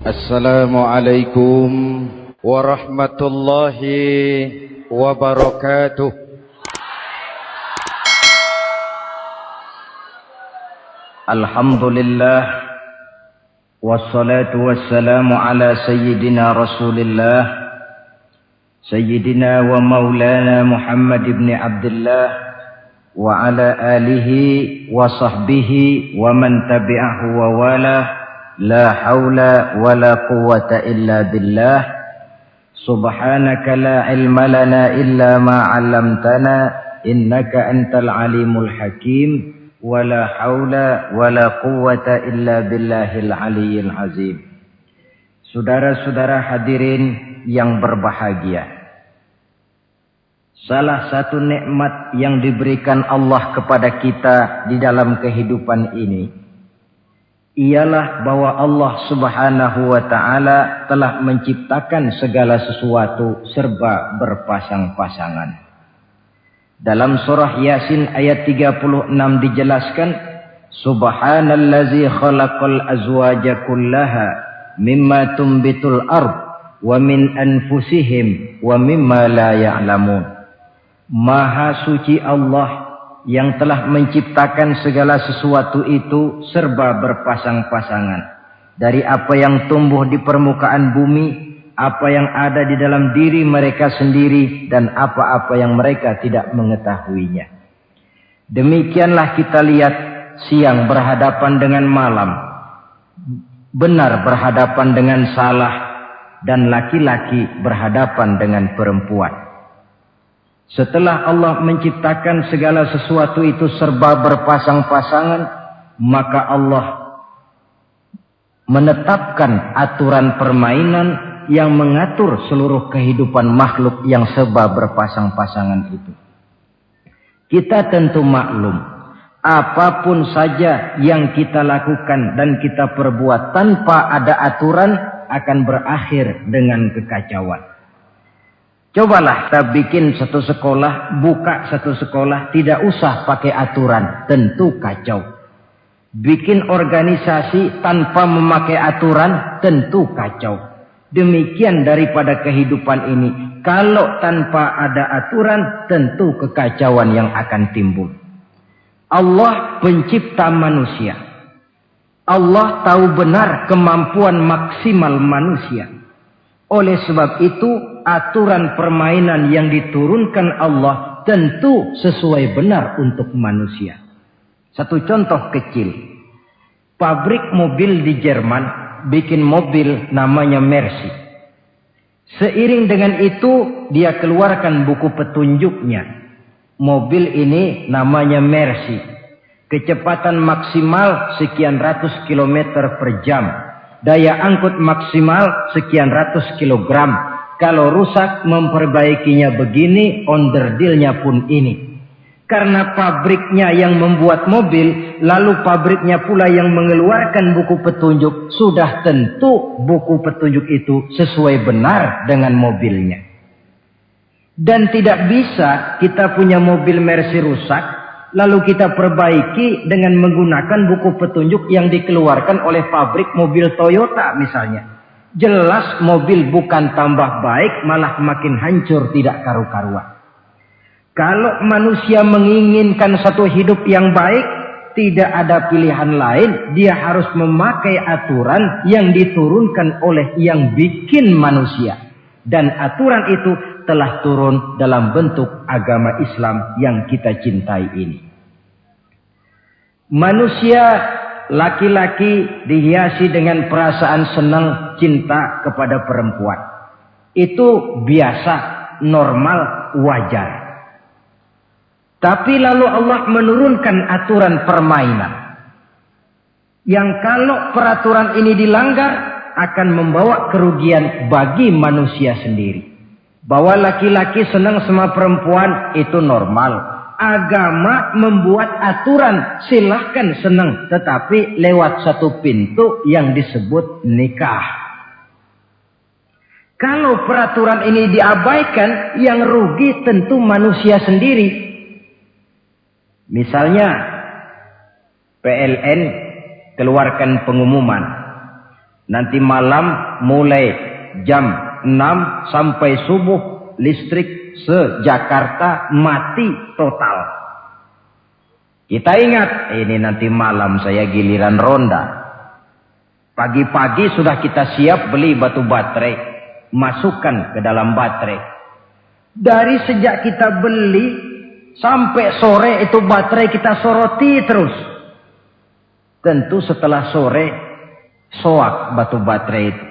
Assalamualaikum warahmatullahi wabarakatuh. Alhamdulillah wassalatu wassalamu ala sayyidina Rasulillah sayyidina wa maulana Muhammad ibn Abdullah wa ala alihi wa sahbihi wa man tabi'ahu wa wala. La haula wa la quwwata illa billah. Subhanaka la ilma lana illa ma 'allamtana innaka antal alimul hakim. Wa la haula wa la quwwata illa billahil aliyyil azim. Saudara-saudara hadirin yang berbahagia, salah satu nikmat yang diberikan Allah kepada kita di dalam kehidupan ini ialah bahwa Allah Subhanahu wa ta'ala telah menciptakan segala sesuatu serba berpasang-pasangan. Dalam surah Yasin ayat 36 dijelaskan, Subhanallazi khalaqal azwaja kullaha mimma tumbitul ard wa min anfusihim wa mimma la ya'lamun. Maha suci Allah yang telah menciptakan segala sesuatu itu serba berpasang-pasangan. Dari apa yang tumbuh di permukaan bumi, apa yang ada di dalam diri mereka sendiri, dan apa-apa yang mereka tidak mengetahuinya. Demikianlah kita lihat siang berhadapan dengan malam, benar berhadapan dengan salah, dan laki-laki berhadapan dengan perempuan. Setelah Allah menciptakan segala sesuatu itu serba berpasang-pasangan, maka Allah menetapkan aturan permainan yang mengatur seluruh kehidupan makhluk yang serba berpasang-pasangan itu. Kita tentu maklum, apapun saja yang kita lakukan dan kita perbuat tanpa ada aturan akan berakhir dengan kekacauan. Cobalah kita bikin satu sekolah, buka satu sekolah, tidak usah pakai aturan, tentu kacau. Bikin organisasi tanpa memakai aturan, tentu kacau. Demikian daripada kehidupan ini. Kalau tanpa ada aturan, tentu kekacauan yang akan timbul. Allah pencipta manusia. Allah tahu benar kemampuan maksimal manusia. Oleh sebab itu, aturan permainan yang diturunkan Allah tentu sesuai benar untuk manusia. Satu contoh kecil. Pabrik mobil di Jerman bikin mobil namanya Mercy. Seiring dengan itu dia keluarkan buku petunjuknya. Mobil ini namanya Mercy. Kecepatan maksimal sekian ratus kilometer per jam. Daya angkut maksimal sekian ratus kilogram. Kalau rusak memperbaikinya begini, onderdilnya pun ini. Karena pabriknya yang membuat mobil, lalu pabriknya pula yang mengeluarkan buku petunjuk, sudah tentu buku petunjuk itu sesuai benar dengan mobilnya. Dan tidak bisa kita punya mobil Mercy rusak, lalu kita perbaiki dengan menggunakan buku petunjuk yang dikeluarkan oleh pabrik mobil Toyota misalnya. Jelas mobil bukan tambah baik, malah makin hancur tidak karu-karuan. Kalau manusia menginginkan satu hidup yang baik, tidak ada pilihan lain. Dia harus memakai aturan yang diturunkan oleh yang bikin manusia. Dan aturan itu telah turun dalam bentuk agama Islam yang kita cintai ini. Manusia laki-laki dihiasi dengan perasaan senang cinta kepada perempuan. Itu biasa, normal, wajar. Tapi lalu Allah menurunkan aturan permainan. Yang kalau peraturan ini dilanggar akan membawa kerugian bagi manusia sendiri. Bahwa laki-laki senang sama perempuan itu normal. Agama membuat aturan, silahkan senang, tetapi lewat satu pintu yang disebut nikah. Kalau peraturan ini diabaikan, yang rugi tentu manusia sendiri. Misalnya PLN keluarkan pengumuman, Nanti malam mulai jam 6 sampai subuh listrik se-Jakarta mati total. Kita ingat, ini nanti malam saya giliran ronda. Pagi-pagi sudah kita siap beli batu baterai, masukkan ke dalam baterai. Dari sejak kita beli sampai sore itu baterai kita soroti terus. Tentu setelah sore soak batu baterai itu.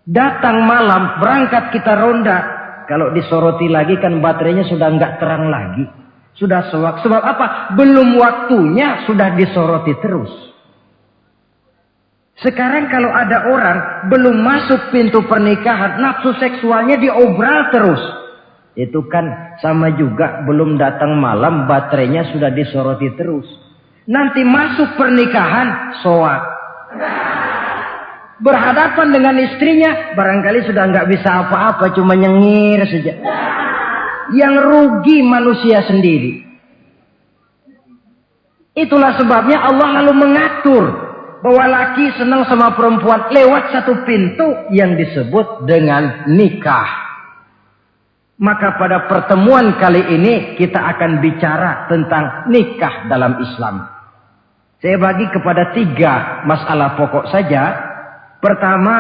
Datang malam berangkat kita ronda. Kalau disoroti lagi kan baterainya sudah nggak terang lagi. Sudah soak. Sebab apa? Belum waktunya sudah disoroti terus. Sekarang kalau ada orang belum masuk pintu pernikahan, nafsu seksualnya diobral terus. Itu kan sama juga belum datang malam baterainya sudah disoroti terus. Nanti masuk pernikahan soak. Berhadapan dengan istrinya barangkali sudah nggak bisa apa-apa, cuma nyengir saja. Yang rugi manusia sendiri. Itulah sebabnya Allah lalu mengatur bahwa laki senang sama perempuan lewat satu pintu yang disebut dengan nikah. Maka pada pertemuan kali ini kita akan bicara tentang nikah dalam Islam. Saya bagi kepada 3 masalah pokok saja. Pertama,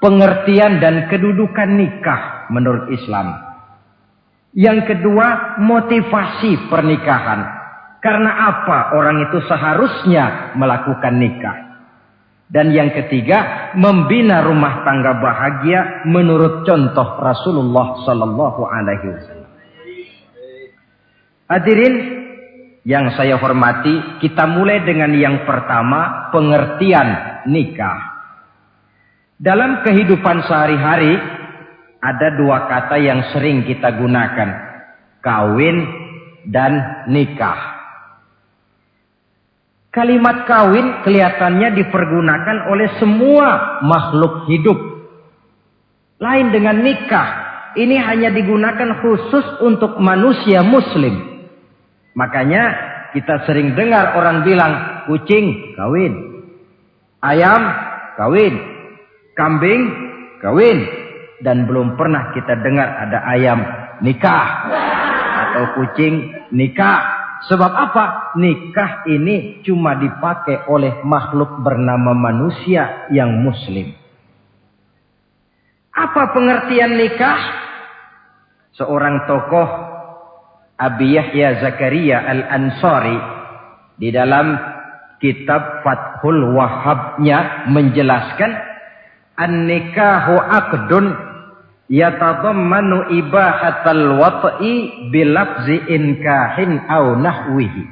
pengertian dan kedudukan nikah menurut Islam. Yang kedua, motivasi pernikahan. Karena apa orang itu seharusnya melakukan nikah. Dan yang ketiga, membina rumah tangga bahagia menurut contoh Rasulullah Sallallahu Alaihi Wasallam. Hadirin yang saya hormati, kita mulai dengan yang pertama, pengertian nikah. Dalam kehidupan sehari-hari ada 2 kata yang sering kita gunakan, kawin dan nikah. Kalimat kawin kelihatannya dipergunakan oleh semua makhluk hidup. Lain dengan nikah, ini hanya digunakan khusus untuk manusia muslim. Makanya kita sering dengar orang bilang kucing kawin, ayam kawin, kambing kawin, dan belum pernah kita dengar ada ayam nikah atau kucing nikah. Sebab apa? Nikah ini cuma dipakai oleh makhluk bernama manusia yang muslim. Apa pengertian nikah? Seorang tokoh Abi Yahya Zakaria Al-Ansari di dalam kitab Fathul Wahhabnya menjelaskan an-nikahu aqdun yatadammanu ibahatal wat'i bilafzi inkahin au nahwihi.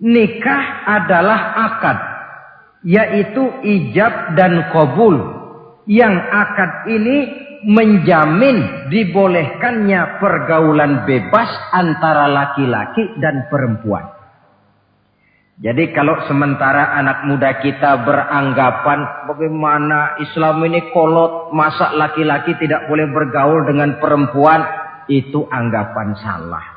Nikah adalah akad, yaitu ijab dan qabul. Yang akad ini menjamin dibolehkannya pergaulan bebas antara laki-laki dan perempuan. Jadi kalau sementara anak muda kita beranggapan bagaimana Islam ini kolot, masa laki-laki tidak boleh bergaul dengan perempuan, itu anggapan salah.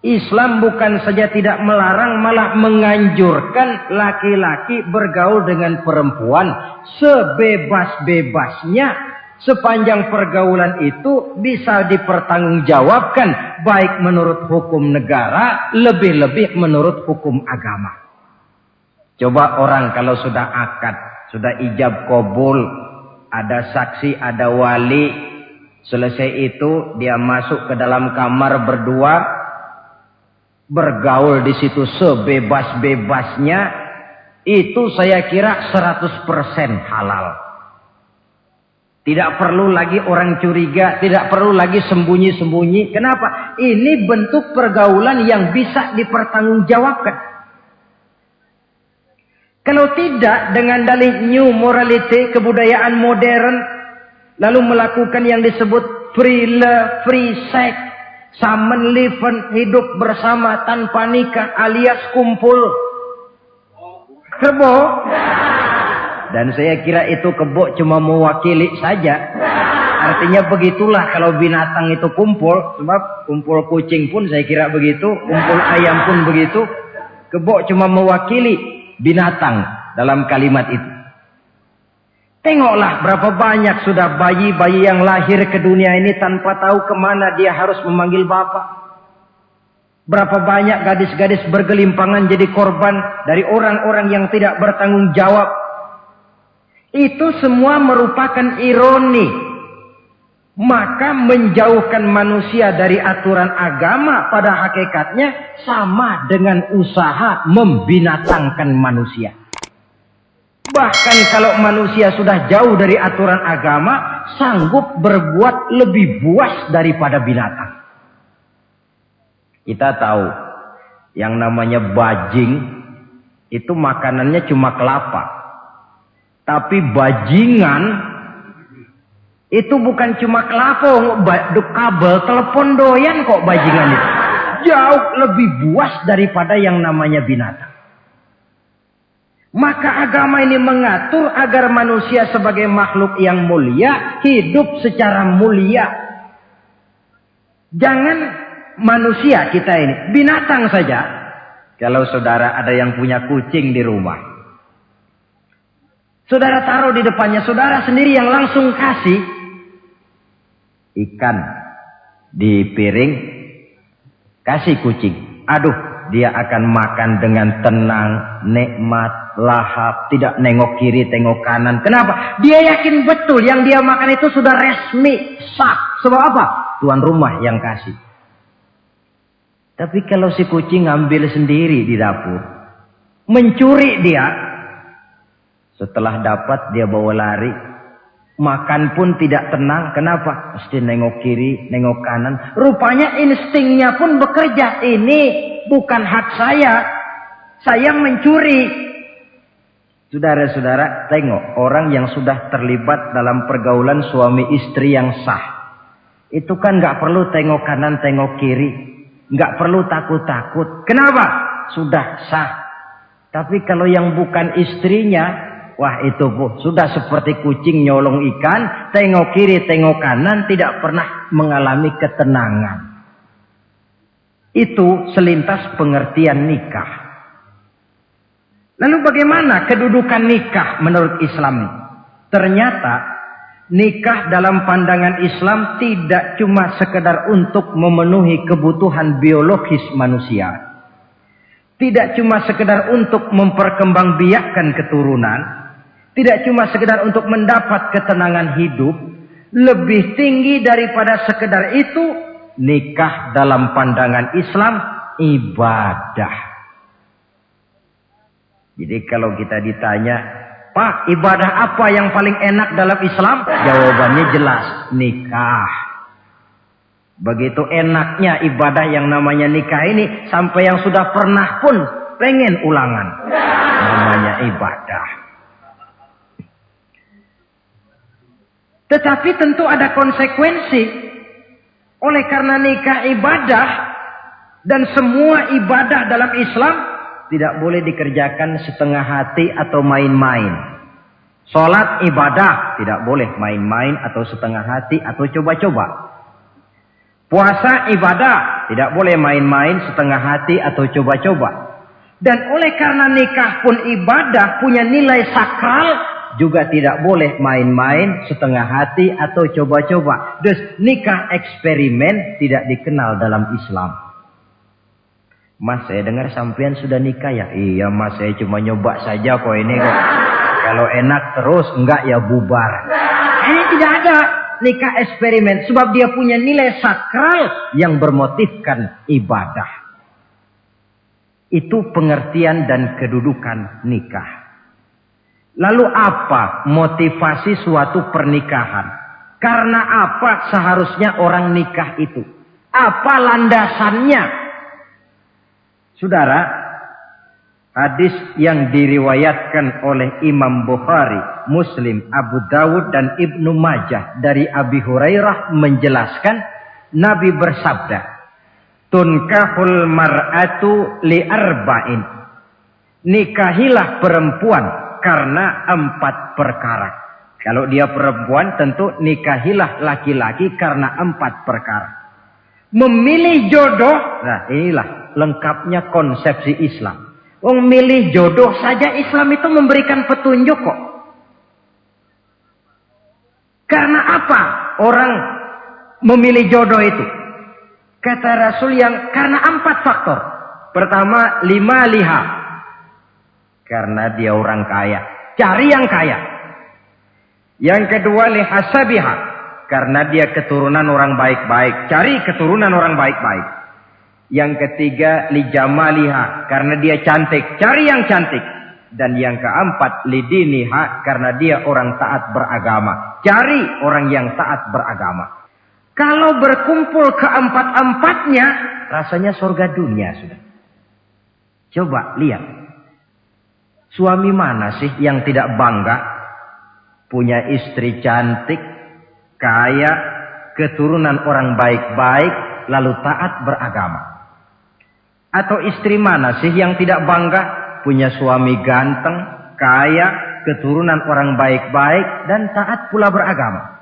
Islam bukan saja tidak melarang, malah menganjurkan laki-laki bergaul dengan perempuan sebebas-bebasnya, sepanjang pergaulan itu bisa dipertanggungjawabkan baik menurut hukum negara, lebih-lebih menurut hukum agama. Coba orang kalau sudah akad, sudah ijab qabul, ada saksi, ada wali, selesai itu dia masuk ke dalam kamar berdua, bergaul di situ sebebas-bebasnya, itu saya kira 100% halal. Tidak perlu lagi orang curiga, tidak perlu lagi sembunyi-sembunyi. Kenapa? Ini bentuk pergaulan yang bisa dipertanggungjawabkan. Kalau tidak, dengan dalih new morality, kebudayaan modern, lalu melakukan yang disebut free love, free sex, Samen liven, hidup bersama tanpa nikah alias kumpul kebo. Dan saya kira itu kebo cuma mewakili saja. Artinya begitulah kalau binatang itu kumpul. Sebab kumpul kucing pun saya kira begitu, kumpul ayam pun begitu. Kebo cuma mewakili binatang. dalam kalimat itu. Tengoklah berapa banyak sudah bayi-bayi yang lahir ke dunia ini tanpa tahu kemana dia harus memanggil bapak. Berapa banyak gadis-gadis bergelimpangan jadi korban dari orang-orang yang tidak bertanggung jawab. Itu semua merupakan ironi. Maka menjauhkan manusia dari aturan agama pada hakikatnya sama dengan usaha membinatangkan manusia. Bahkan kalau manusia sudah jauh dari aturan agama, sanggup berbuat lebih buas daripada binatang. Kita tahu yang namanya bajing itu makanannya cuma kelapa. Tapi bajingan itu bukan cuma kelapa, kabel telepon doyan kok bajingan itu. Jauh lebih buas daripada yang namanya binatang. Maka agama ini mengatur agar manusia sebagai makhluk yang mulia hidup secara mulia. Jangan manusia kita ini, binatang saja. Kalau saudara ada yang punya kucing di rumah, saudara taruh di depannya, saudara sendiri yang langsung kasih ikan di piring, kasih kucing. Aduh, dia akan makan dengan tenang, nikmat, lahap, tidak nengok kiri, tengok kanan. Kenapa? Dia yakin betul yang dia makan itu sudah resmi, sah. Sebab apa? Tuan rumah yang kasih. Tapi kalau si kucing ngambil sendiri di dapur, mencuri dia, setelah dapat dia bawa lari, makan pun tidak tenang. Kenapa? Mesti nengok kiri, nengok kanan. Rupanya instingnya pun bekerja. Ini bukan hak saya mencuri. Saudara-saudara, tengok orang yang sudah terlibat dalam pergaulan suami istri yang sah. Itu kan gak perlu tengok kanan, tengok kiri. Gak perlu takut-takut. Kenapa? Sudah sah. Tapi kalau yang bukan istrinya, wah itu bu, sudah seperti kucing nyolong ikan, tengok kiri, tengok kanan, tidak pernah mengalami ketenangan. Itu selintas pengertian nikah. Lalu bagaimana kedudukan nikah menurut Islam? Ternyata nikah dalam pandangan Islam tidak cuma sekedar untuk memenuhi kebutuhan biologis manusia. Tidak cuma sekedar untuk memperkembangbiakkan keturunan. Tidak cuma sekedar untuk mendapat ketenangan hidup. Lebih tinggi daripada sekedar itu, nikah dalam pandangan Islam ibadah. Jadi kalau kita ditanya, Pak, ibadah apa yang paling enak dalam Islam? Jawabannya jelas, nikah. Begitu enaknya ibadah yang namanya nikah ini, sampai yang sudah pernah pun pengen ulangan. Namanya ibadah. Tetapi tentu ada konsekuensi. Oleh karena nikah ibadah, dan semua ibadah dalam Islam tidak boleh dikerjakan setengah hati atau main-main. Sholat ibadah, tidak boleh main-main atau setengah hati atau coba-coba. Puasa ibadah, tidak boleh main-main, setengah hati atau coba-coba. Dan oleh karena nikah pun ibadah, punya nilai sakral, juga tidak boleh main-main, setengah hati atau coba-coba. Dus nikah eksperimen tidak dikenal dalam Islam. Mas, saya dengar sampean sudah nikah ya? Iya mas, saya cuma nyoba saja kok ini kok. Kalau enak terus, enggak ya bubar. Ini tidak ada nikah eksperimen. Sebab dia punya nilai sakral yang bermotifkan ibadah. Itu pengertian dan kedudukan nikah. Lalu apa motivasi suatu pernikahan? Karena apa seharusnya orang nikah itu? Apa landasannya? Saudara, hadis yang diriwayatkan oleh Imam Bukhari, Muslim, Abu Dawud dan Ibnu Majah dari Abi Hurairah menjelaskan Nabi bersabda, "Tunkahul mar'atu li arba'in." Nikahilah perempuan karena 4 perkara. Kalau dia perempuan tentu nikahilah laki-laki karena 4 perkara. Memilih jodoh, nah inilah lengkapnya konsepsi Islam. Milih jodoh saja Islam itu memberikan petunjuk kok. Karena apa orang memilih jodoh itu? Kata Rasul karena 4 faktor. Pertama, liha. Karena dia orang kaya. Cari yang kaya. Yang kedua, lihasabiha. Karena dia keturunan orang baik-baik. Cari keturunan orang baik-baik. Yang ketiga, lijamaliha. Karena dia cantik. Cari yang cantik. Dan yang keempat, lidiniha. Karena dia orang taat beragama. Cari orang yang taat beragama. Kalau berkumpul keempat-empatnya, rasanya surga dunia sudah. Coba lihat. Suami mana sih yang tidak bangga punya istri cantik, kaya, keturunan orang baik-baik, lalu taat beragama? Atau istri mana sih yang tidak bangga punya suami ganteng, kaya, keturunan orang baik-baik, dan taat pula beragama?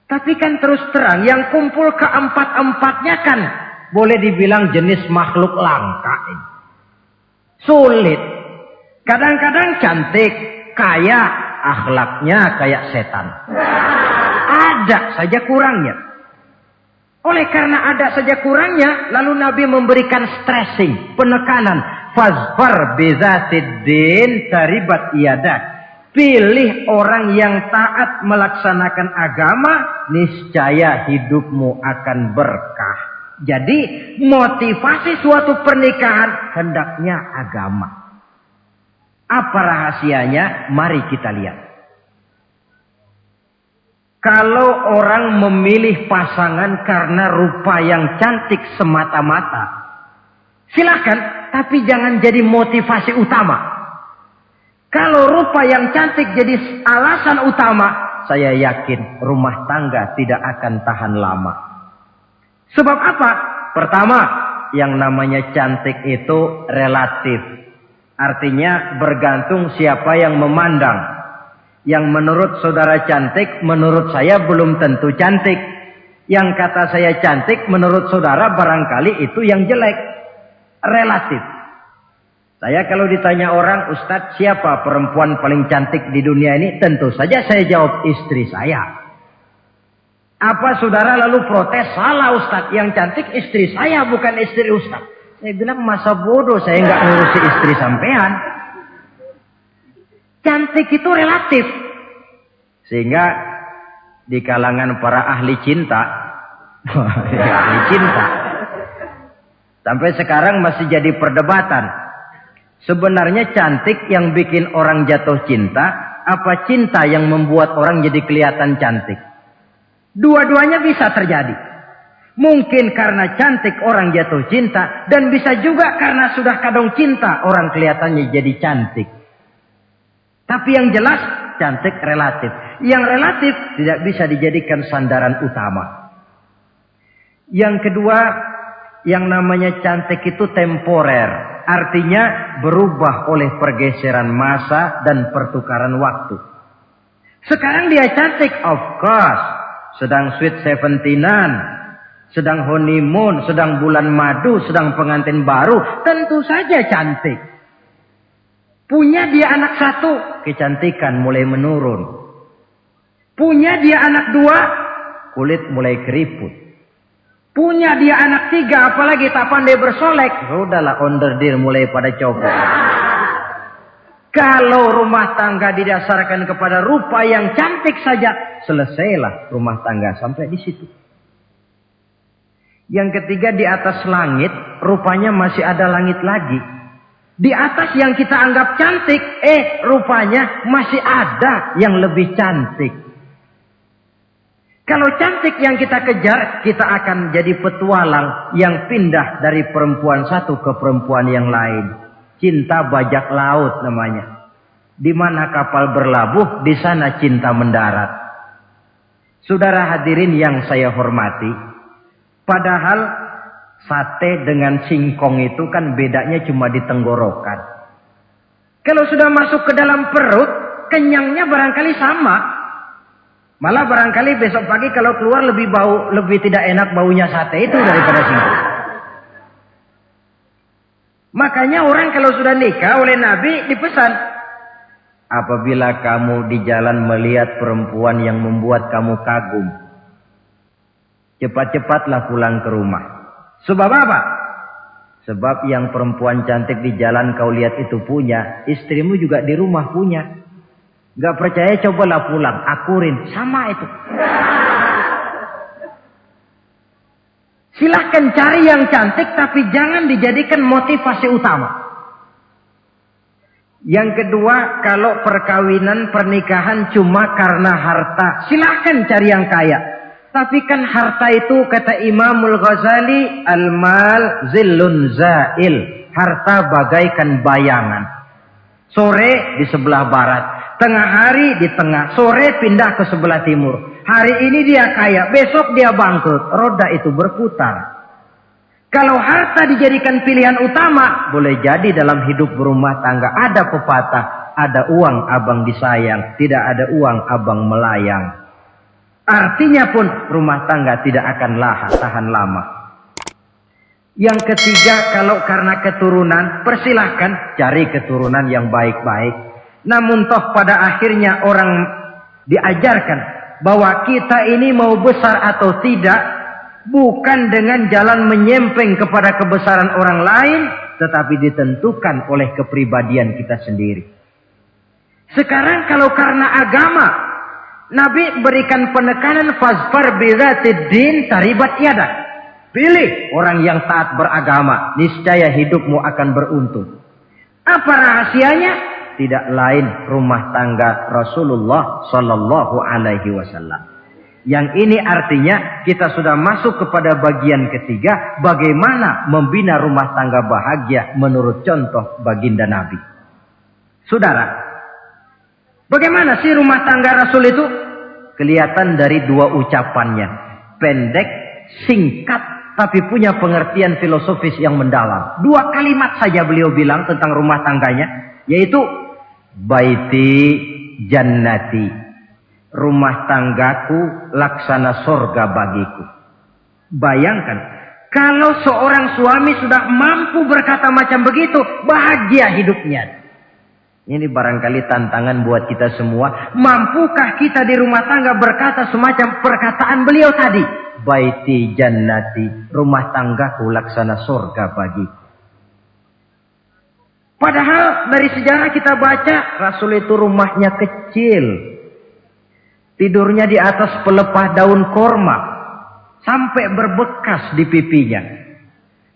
Tapi kan terus terang yang kumpul keempat-empatnya kan boleh dibilang jenis makhluk langka ini. Sulit. Kadang-kadang cantik, kaya, akhlaknya kayak setan. Ada saja kurangnya. Oleh karena ada saja kurangnya, lalu Nabi memberikan stressing, penekanan. Fazfar bizatiddin taribat iyadak. Pilih orang yang taat melaksanakan agama, niscaya hidupmu akan berkah. Jadi motivasi suatu pernikahan hendaknya agama. Apa rahasianya? Mari kita lihat. Kalau orang memilih pasangan karena rupa yang cantik semata-mata, silakan, tapi jangan jadi motivasi utama. Kalau rupa yang cantik jadi alasan utama, saya yakin rumah tangga tidak akan tahan lama. Sebab apa? Pertama, yang namanya cantik itu relatif. Artinya bergantung siapa yang memandang. Yang menurut saudara cantik, menurut saya belum tentu cantik. Yang kata saya cantik, menurut saudara barangkali itu yang jelek. Relatif. Saya kalau ditanya orang, Ustadz siapa perempuan paling cantik di dunia ini? Tentu saja saya jawab istri saya. Apa saudara lalu protes? Salah Ustadz, yang cantik istri saya bukan istri Ustadz. Saya bilang masa bodoh saya nggak ngurusi istri sampean. Cantik itu relatif. Sehingga di kalangan para ahli cinta, ahli cinta, sampai sekarang masih jadi perdebatan. Sebenarnya cantik yang bikin orang jatuh cinta, apa cinta yang membuat orang jadi kelihatan cantik? Dua-duanya bisa terjadi. Mungkin karena cantik orang jatuh cinta, dan bisa juga karena sudah kadung cinta orang kelihatannya jadi cantik. Tapi yang jelas cantik relatif. Yang relatif tidak bisa dijadikan sandaran utama. Yang kedua, yang namanya cantik itu temporer. Artinya berubah oleh pergeseran masa dan pertukaran waktu. Sekarang dia cantik, of course. Sedang sweet 17-an, sedang honeymoon, sedang bulan madu, sedang pengantin baru. Tentu saja cantik. Punya dia anak 1, kecantikan mulai menurun. Punya dia anak 2, kulit mulai keriput. Punya dia anak 3, apalagi tak pandai bersolek, sudahlah onderdir mulai pada copot. Kalau rumah tangga didasarkan kepada rupa yang cantik saja, selesailah rumah tangga sampai di situ. Yang ketiga, di atas langit, rupanya masih ada langit lagi. Di atas yang kita anggap cantik, rupanya masih ada yang lebih cantik. Kalau cantik yang kita kejar, kita akan jadi petualang yang pindah dari perempuan satu ke perempuan yang lain. Cinta bajak laut namanya. Di mana kapal berlabuh, di sana cinta mendarat. Saudara hadirin yang saya hormati, padahal sate dengan singkong itu kan bedanya cuma di tenggorokan. Kalau sudah masuk ke dalam perut, kenyangnya barangkali sama. Malah barangkali besok pagi kalau keluar lebih tidak enak baunya sate itu daripada singkong. Makanya orang kalau sudah nikah oleh Nabi dipesan, apabila kamu di jalan melihat perempuan yang membuat kamu kagum, cepat-cepatlah pulang ke rumah. Sebab apa? Sebab yang perempuan cantik di jalan kau lihat itu punya, istrimu juga di rumah punya. Gak percaya cobalah pulang, akurin, sama itu. Silahkan cari yang cantik, tapi jangan dijadikan motivasi utama. Yang kedua, kalau perkawinan, pernikahan cuma karena harta, silahkan cari yang kaya. Tapi kan harta itu, kata Imamul Ghazali, al-mal zillun zail. Harta bagaikan bayangan. Sore di sebelah barat, tengah hari di tengah, sore pindah ke sebelah timur. Hari ini dia kaya, besok dia bangkrut. Roda itu berputar. Kalau harta dijadikan pilihan utama, boleh jadi dalam hidup berumah tangga ada pepatah, ada uang abang disayang, tidak ada uang abang melayang. Artinya pun rumah tangga tidak akan tahan lama. Yang ketiga, kalau karena keturunan, persilahkan cari keturunan yang baik-baik. Namun toh pada akhirnya orang diajarkan bahwa kita ini mau besar atau tidak, bukan dengan jalan menyempeng kepada kebesaran orang lain, tetapi ditentukan oleh kepribadian kita sendiri. Sekarang kalau karena agama, Nabi berikan penekanan fazfar bizatid din taribat yadak. Pilih orang yang taat beragama, niscaya hidupmu akan beruntung. Apa rahasianya? Tidak lain rumah tangga Rasulullah Sallallahu Alaihi Wasallam. Yang ini artinya kita sudah masuk kepada bagian ketiga, bagaimana membina rumah tangga bahagia menurut contoh baginda Nabi. Saudara, bagaimana sih rumah tangga Rasul itu? Kelihatan dari dua ucapannya, pendek, singkat, tapi punya pengertian filosofis yang mendalam. Dua kalimat saja beliau bilang tentang rumah tangganya, yaitu baiti jannati, rumah tanggaku laksana sorga bagiku. Bayangkan, kalau seorang suami sudah mampu berkata macam begitu, bahagia hidupnya. Ini barangkali tantangan buat kita semua. Mampukah kita di rumah tangga berkata semacam perkataan beliau tadi? Baiti jannati, rumah tanggaku laksana sorga bagiku. Padahal dari sejarah kita baca, Rasul itu rumahnya kecil. Tidurnya di atas pelepah daun korma. Sampai berbekas di pipinya.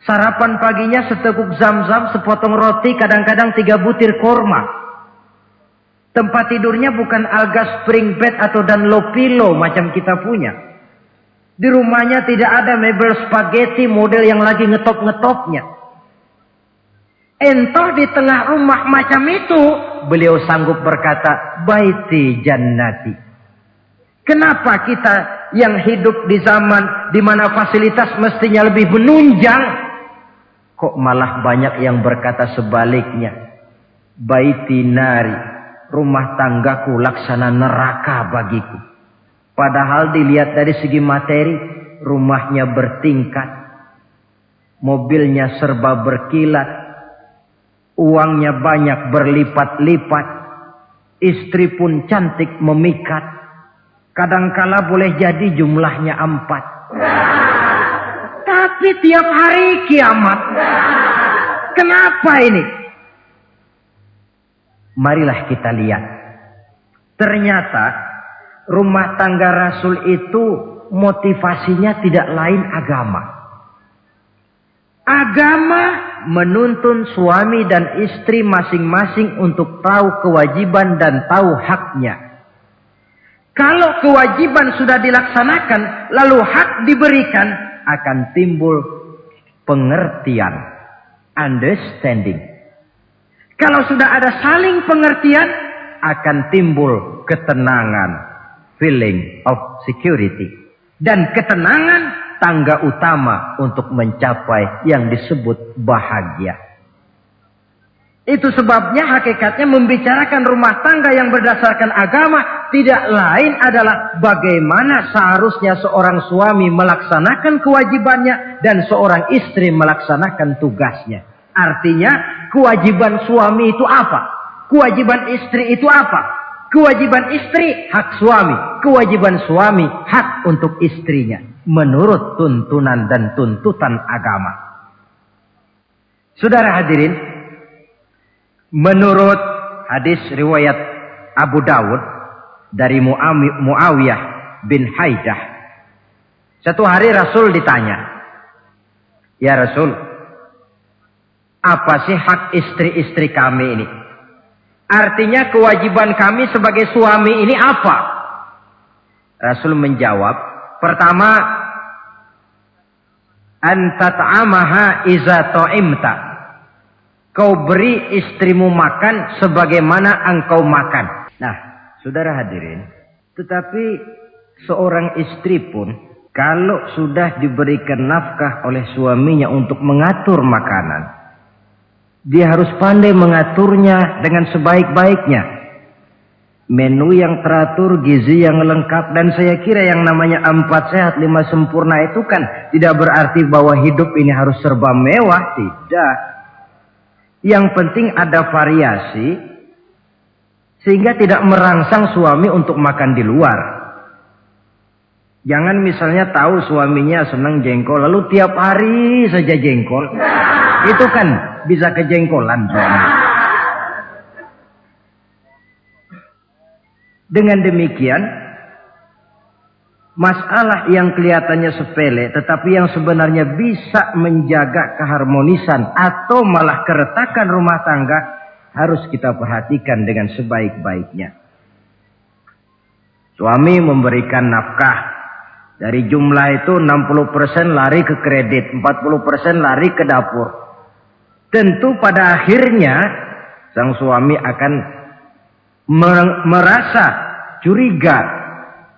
Sarapan paginya seteguk zam-zam, sepotong roti, kadang-kadang 3 butir korma. Tempat tidurnya bukan alga spring bed atau Dunlop pillow macam kita punya. Di rumahnya tidak ada mebel spaghetti model yang lagi ngetop-ngetopnya. Entah di tengah rumah macam itu, beliau sanggup berkata, baiti jannati. Kenapa kita yang hidup di zaman di mana fasilitas mestinya lebih menunjang, kok malah banyak yang berkata sebaliknya? Baiti nari, rumah tanggaku laksana neraka bagiku. Padahal dilihat dari segi materi, rumahnya bertingkat, mobilnya serba berkilat, uangnya banyak berlipat-lipat, istri pun cantik memikat, kadangkala boleh jadi jumlahnya 4. Tapi tiap hari kiamat. Kenapa ini? Marilah kita lihat. Ternyata rumah tangga Rasul itu motivasinya tidak lain agama. Agama menuntun suami dan istri masing-masing untuk tahu kewajiban dan tahu haknya. Kalau kewajiban sudah dilaksanakan, lalu hak diberikan, akan timbul pengertian, understanding. Kalau sudah ada saling pengertian, akan timbul ketenangan, feeling of security. Dan ketenangan tangga utama untuk mencapai yang disebut bahagia. Itu sebabnya hakikatnya membicarakan rumah tangga yang berdasarkan agama tidak lain adalah bagaimana seharusnya seorang suami melaksanakan kewajibannya dan seorang istri melaksanakan tugasnya. Artinya kewajiban suami itu apa? Kewajiban istri itu apa? Kewajiban istri hak suami, kewajiban suami hak untuk istrinya menurut tuntunan dan tuntutan agama. Saudara hadirin, menurut hadis riwayat Abu Dawud dari Muawiyah bin Haidah, satu hari Rasul ditanya, "Ya Rasul, apa sih hak istri-istri kami ini? Artinya kewajiban kami sebagai suami ini apa?" Rasul menjawab, pertama, anta ta'amaha iza ta'imta. Kau beri istrimu makan sebagaimana engkau makan. Nah, saudara hadirin, tetapi seorang istri pun kalau sudah diberikan nafkah oleh suaminya untuk mengatur makanan, dia harus pandai mengaturnya dengan sebaik-baiknya. Menu yang teratur, gizi yang lengkap, dan saya kira yang namanya 4 sehat 5 sempurna itu kan tidak berarti bahwa hidup ini harus serba mewah, tidak. Yang penting ada variasi sehingga tidak merangsang suami untuk makan di luar. Jangan misalnya tahu suaminya senang jengkol lalu tiap hari saja jengkol. Itu kan bisa kejengkolan suami. Dengan demikian, masalah yang kelihatannya sepele tetapi yang sebenarnya bisa menjaga keharmonisan atau malah keretakan rumah tangga harus kita perhatikan dengan sebaik-baiknya. Suami memberikan nafkah. Dari jumlah itu 60% lari ke kredit, 40% lari ke dapur. Tentu pada akhirnya sang suami akan merasa curiga.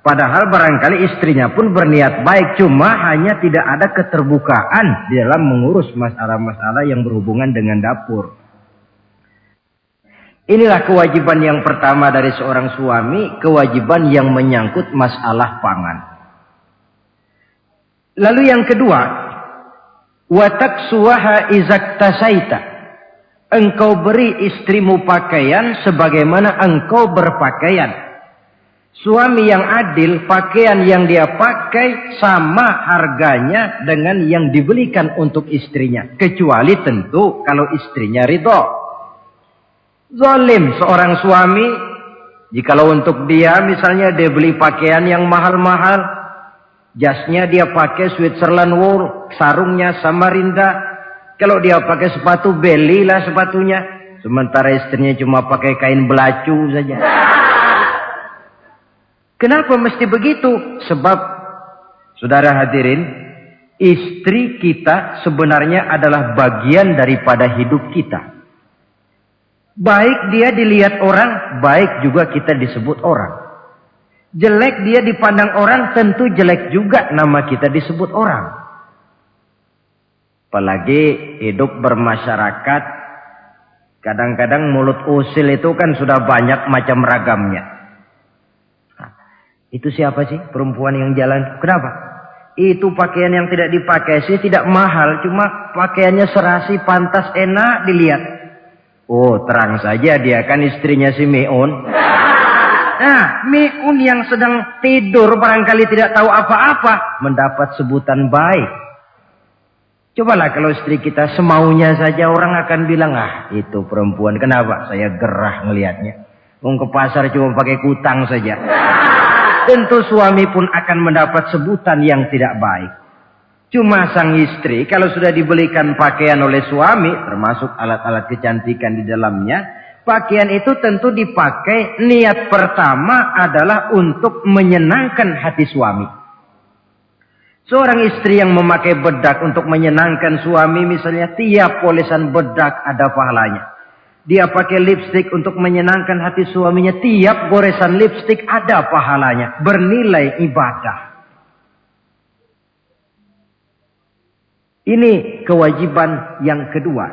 Padahal barangkali istrinya pun berniat baik. Cuma hanya tidak ada keterbukaan di dalam mengurus masalah-masalah yang berhubungan dengan dapur. Inilah kewajiban yang pertama dari seorang suami. Kewajiban yang menyangkut masalah pangan. Lalu yang kedua, wataksuwaha izaktasaita. Engkau beri istrimu pakaian sebagaimana engkau berpakaian. Suami yang adil, pakaian yang dia pakai sama harganya dengan yang dibelikan untuk istrinya. Kecuali tentu kalau istrinya ridho. Zalim seorang suami, jikalau untuk dia misalnya dia beli pakaian yang mahal-mahal, jasnya dia pakai Switzerland wool, sarungnya Samarinda. Kalau dia pakai sepatu, belilah sepatunya. Sementara istrinya cuma pakai kain belacu saja. Kenapa mesti begitu? Sebab, saudara hadirin, istri kita sebenarnya adalah bagian daripada hidup kita. Baik dia dilihat orang, baik juga kita disebut orang. Jelek dia dipandang orang, tentu jelek juga nama kita disebut orang. Apalagi hidup bermasyarakat, kadang-kadang mulut usil itu kan sudah banyak macam ragamnya. Nah, itu siapa sih perempuan yang jalan? Kenapa? Itu pakaian yang tidak dipakai sih tidak mahal, cuma pakaiannya serasi, pantas, enak dilihat. Oh, terang saja dia kan istrinya si Meun. Nah, Meun yang sedang tidur barangkali tidak tahu apa-apa mendapat sebutan baik. Cobalah kalau istri kita semaunya saja, orang akan bilang, ah itu perempuan, kenapa? Saya gerah ngelihatnya. Mau ke pasar cuma pakai kutang saja. Tentu suami pun akan mendapat sebutan yang tidak baik. Cuma sang istri kalau sudah dibelikan pakaian oleh suami, termasuk alat-alat kecantikan di dalamnya, pakaian itu tentu dipakai, niat pertama adalah untuk menyenangkan hati suami. Seorang istri yang memakai bedak untuk menyenangkan suami, misalnya tiap polesan bedak ada pahalanya. Dia pakai lipstik untuk menyenangkan hati suaminya, tiap goresan lipstik ada pahalanya, bernilai ibadah. Ini kewajiban yang kedua.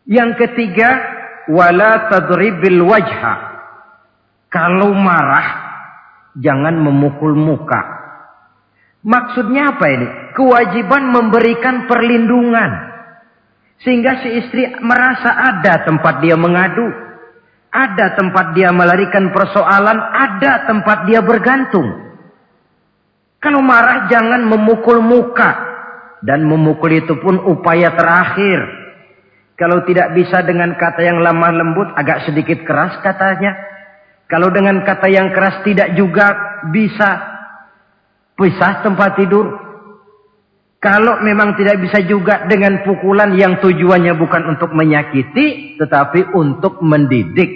Yang ketiga, wala tadribil wajha. Kalau marah, jangan memukul muka. Maksudnya apa ini? Kewajiban memberikan perlindungan. Sehingga si istri merasa ada tempat dia mengadu, ada tempat dia melarikan persoalan, ada tempat dia bergantung. Kalau marah jangan memukul muka, dan memukul itu pun upaya terakhir. Kalau tidak bisa dengan kata yang lemah lembut, agak sedikit keras katanya. Kalau dengan kata yang keras tidak juga bisa pisah tempat tidur. Kalau memang tidak bisa juga dengan pukulan yang tujuannya bukan untuk menyakiti, tetapi untuk mendidik.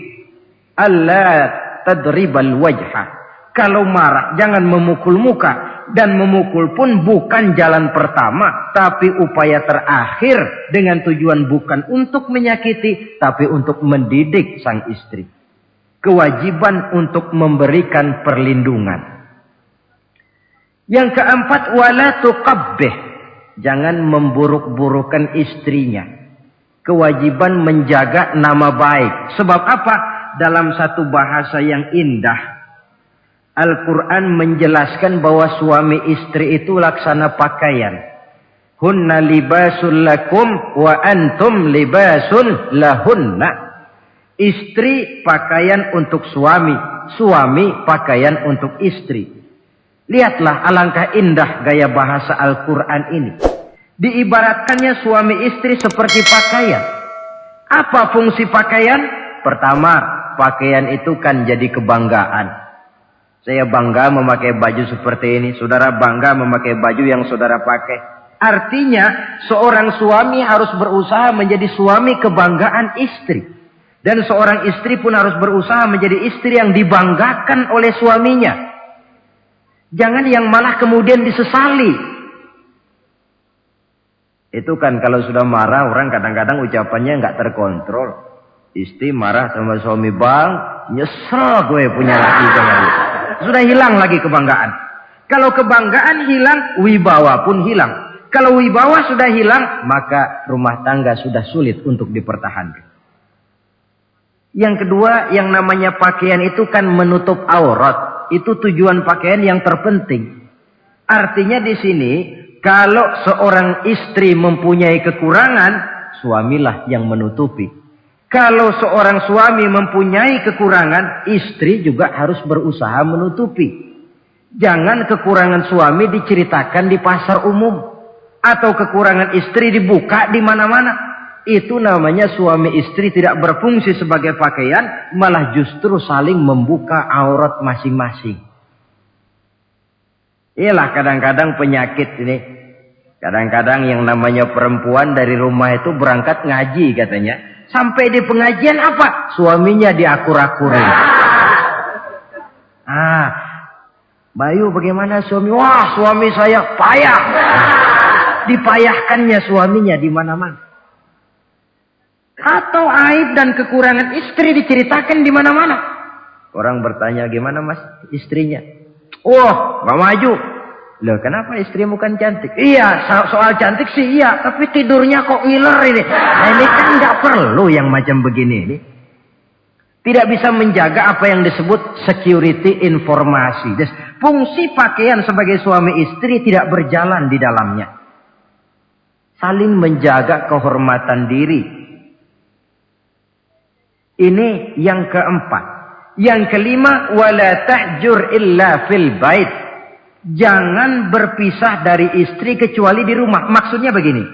Allah tadribal wajha. Kalau marah jangan memukul muka. Dan memukul pun bukan jalan pertama, tapi upaya terakhir dengan tujuan bukan untuk menyakiti, tapi untuk mendidik sang istri. Kewajiban untuk memberikan perlindungan. Yang keempat, wala tuqabbih. Jangan memburuk-burukan istrinya. Kewajiban menjaga nama baik. Sebab apa? Dalam satu bahasa yang indah, Al-Quran menjelaskan bahwa suami istri itu laksana pakaian. Hunna libasul lakum wa antum libasun lahunna. Istri pakaian untuk suami, suami pakaian untuk istri. Lihatlah alangkah indah gaya bahasa Al-Quran ini. Diibaratkannya suami istri seperti pakaian. Apa fungsi pakaian? Pertama, pakaian itu kan jadi kebanggaan. Saya bangga memakai baju seperti ini. Saudara bangga memakai baju yang saudara pakai. Artinya, seorang suami harus berusaha menjadi suami kebanggaan istri. Dan seorang istri pun harus berusaha menjadi istri yang dibanggakan oleh suaminya. Jangan yang malah kemudian disesali. Itu kan kalau sudah marah orang kadang-kadang ucapannya nggak terkontrol. Istri marah sama suami, bang, nyesel gue punya laki kayak gitu. Sudah hilang lagi kebanggaan. Kalau kebanggaan hilang, wibawa pun hilang. Kalau wibawa sudah hilang, maka rumah tangga sudah sulit untuk dipertahankan. Yang kedua, yang namanya pakaian itu kan menutup aurat. Itu tujuan pakaian yang terpenting. Artinya di sini, kalau seorang istri mempunyai kekurangan, suamilah yang menutupi. Kalau seorang suami mempunyai kekurangan, istri juga harus berusaha menutupi. Jangan kekurangan suami diceritakan di pasar umum. Atau kekurangan istri dibuka di mana-mana. Itu namanya suami istri tidak berfungsi sebagai pakaian, malah justru saling membuka aurat masing-masing. Inilah kadang-kadang penyakit ini. Kadang-kadang yang namanya perempuan dari rumah itu berangkat ngaji katanya. Sampai di pengajian apa? Suaminya diakur-akurin. Bayu bagaimana suami? Wah, suami saya payah. Dipayahkannya suaminya di mana-mana. Atau aib dan kekurangan istri diceritakan di mana-mana. Orang bertanya, gimana mas istrinya? Oh, gak maju. Loh, kenapa istrimu kan cantik? Iya, soal cantik sih iya, tapi tidurnya kok ngiler ini. Nah, ini kan gak perlu yang macam begini ini. Tidak bisa menjaga apa yang disebut security informasi. Fungsi pakaian sebagai suami istri tidak berjalan di dalamnya. Saling menjaga kehormatan diri. Ini yang keempat. Yang kelima, wala tahjur illa fil bait. Jangan berpisah dari istri kecuali di rumah. Maksudnya begini.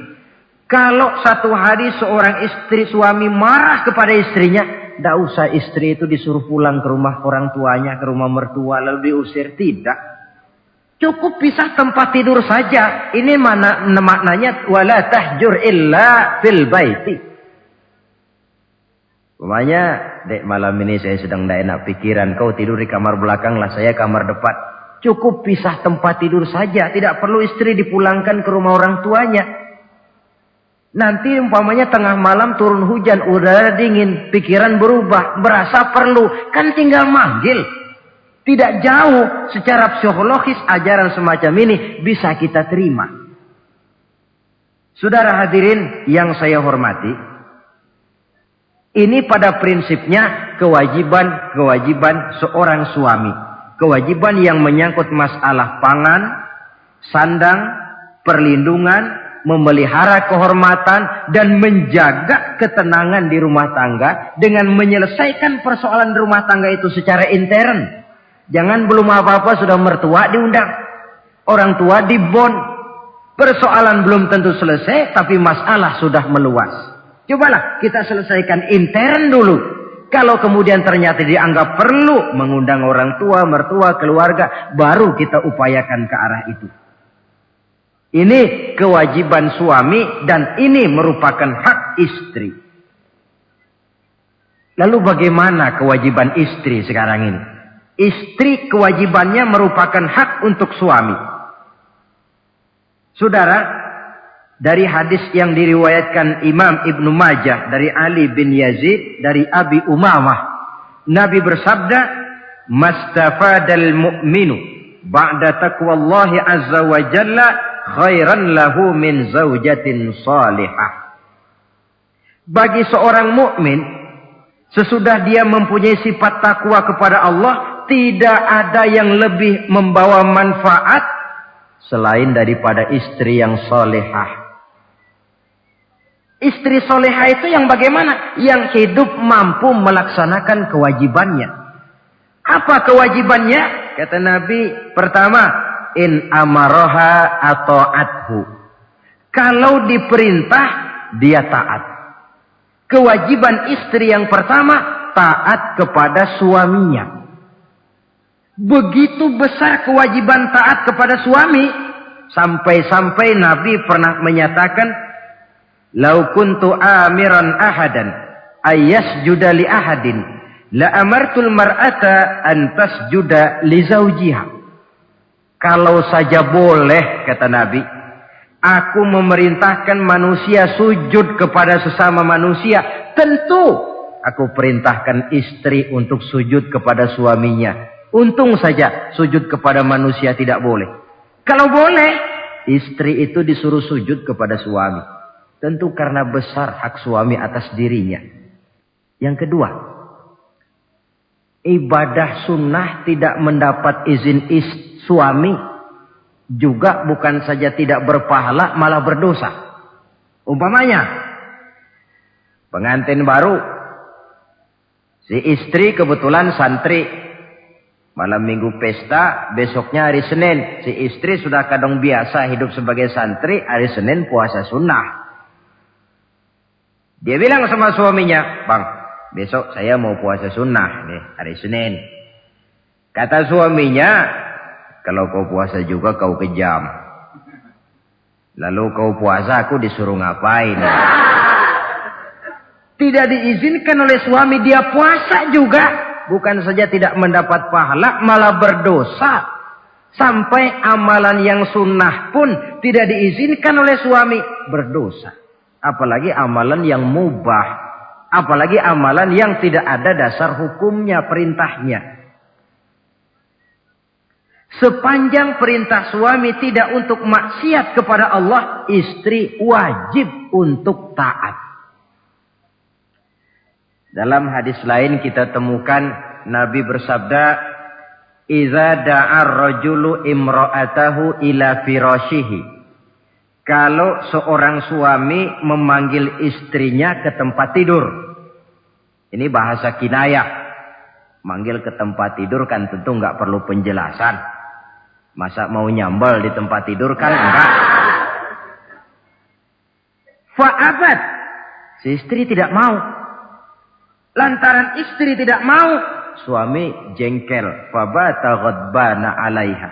Kalau satu hari seorang istri suami marah kepada istrinya, tidak usah istri itu disuruh pulang ke rumah orang tuanya, ke rumah mertua lalu diusir. Tidak. Cukup pisah tempat tidur saja. Ini maknanya wala tahjur illa fil baiti. Umpamanya, dek malam ini saya sedang tidak enak pikiran. Kau tidur di kamar belakang lah, saya kamar depan. Cukup pisah tempat tidur saja. Tidak perlu istri dipulangkan ke rumah orang tuanya. Nanti umpamanya tengah malam turun hujan, udara dingin, pikiran berubah, berasa perlu. Kan tinggal manggil. Tidak jauh secara psikologis ajaran semacam ini bisa kita terima. Saudara hadirin yang saya hormati. Ini pada prinsipnya kewajiban seorang suami. Kewajiban yang menyangkut masalah pangan, sandang, perlindungan, memelihara kehormatan, dan menjaga ketenangan di rumah tangga dengan menyelesaikan persoalan rumah tangga itu secara intern. Jangan belum apa-apa sudah mertua diundang, orang tua dibon. Persoalan belum tentu selesai, tapi masalah sudah meluas. Cobalah kita selesaikan intern dulu. Kalau kemudian ternyata dianggap perlu mengundang orang tua, mertua, keluarga, baru kita upayakan ke arah itu. Ini kewajiban suami dan ini merupakan hak istri. Lalu bagaimana kewajiban istri sekarang ini? Istri kewajibannya merupakan hak untuk suami. Saudara, dari hadis yang diriwayatkan Imam Ibnu Majah dari Ali bin Yazid dari Abi Umamah, Nabi bersabda, "Mastafadal mu'minu ba'da taqwallahi azza wa jalla khairan lahu min zaujatin salihah." Bagi seorang mukmin, sesudah dia mempunyai sifat takwa kepada Allah, tidak ada yang lebih membawa manfaat selain daripada istri yang salihah. Istri solehah itu yang bagaimana? Yang hidup mampu melaksanakan kewajibannya. Apa kewajibannya? Kata Nabi, pertama, in amaroha ata'athu. Kalau diperintah, dia taat. Kewajiban istri yang pertama, taat kepada suaminya. Begitu besar kewajiban taat kepada suami, sampai-sampai Nabi pernah menyatakan, "Lau kuntu amiran ahadan ayyasjuda li ahadin la amartul mar'ata an tasjuda li zawjiha." Kalau saja boleh, kata Nabi, aku memerintahkan manusia sujud kepada sesama manusia, tentu aku perintahkan istri untuk sujud kepada suaminya. Untung saja sujud kepada manusia tidak boleh. Kalau boleh, istri itu disuruh sujud kepada suami. Tentu karena besar hak suami atas dirinya. Yang kedua, ibadah sunnah tidak mendapat izin suami juga bukan saja tidak berpahala, malah berdosa. Umpamanya, pengantin baru, si istri kebetulan santri, malam minggu pesta, besoknya hari Senin. Si istri sudah kadang biasa hidup sebagai santri, hari Senin puasa sunnah. Dia bilang sama suaminya, "Bang, besok saya mau puasa sunnah nih, hari Senin." Kata suaminya, "Kalau kau puasa juga kau kejam. Lalu kau puasa, aku disuruh ngapain?" Tidak diizinkan oleh suami, dia puasa juga. Bukan saja tidak mendapat pahala, malah berdosa. Sampai amalan yang sunnah pun tidak diizinkan oleh suami, berdosa. Apalagi amalan yang mubah. Apalagi amalan yang tidak ada dasar hukumnya, perintahnya. Sepanjang perintah suami tidak untuk maksiat kepada Allah, istri wajib untuk taat. Dalam hadis lain kita temukan Nabi bersabda, "Idza da'ar rajulu imra'atahu ila firashihi." Kalau seorang suami memanggil istrinya ke tempat tidur. Ini bahasa kinayah. Manggil ke tempat tidur kan tentu enggak perlu penjelasan. Masa mau nyambal di tempat tidur kan enggak. Fa'abat. Si istri tidak mau. Lantaran istri tidak mau, suami jengkel. Fabata ghadbana 'alaiha.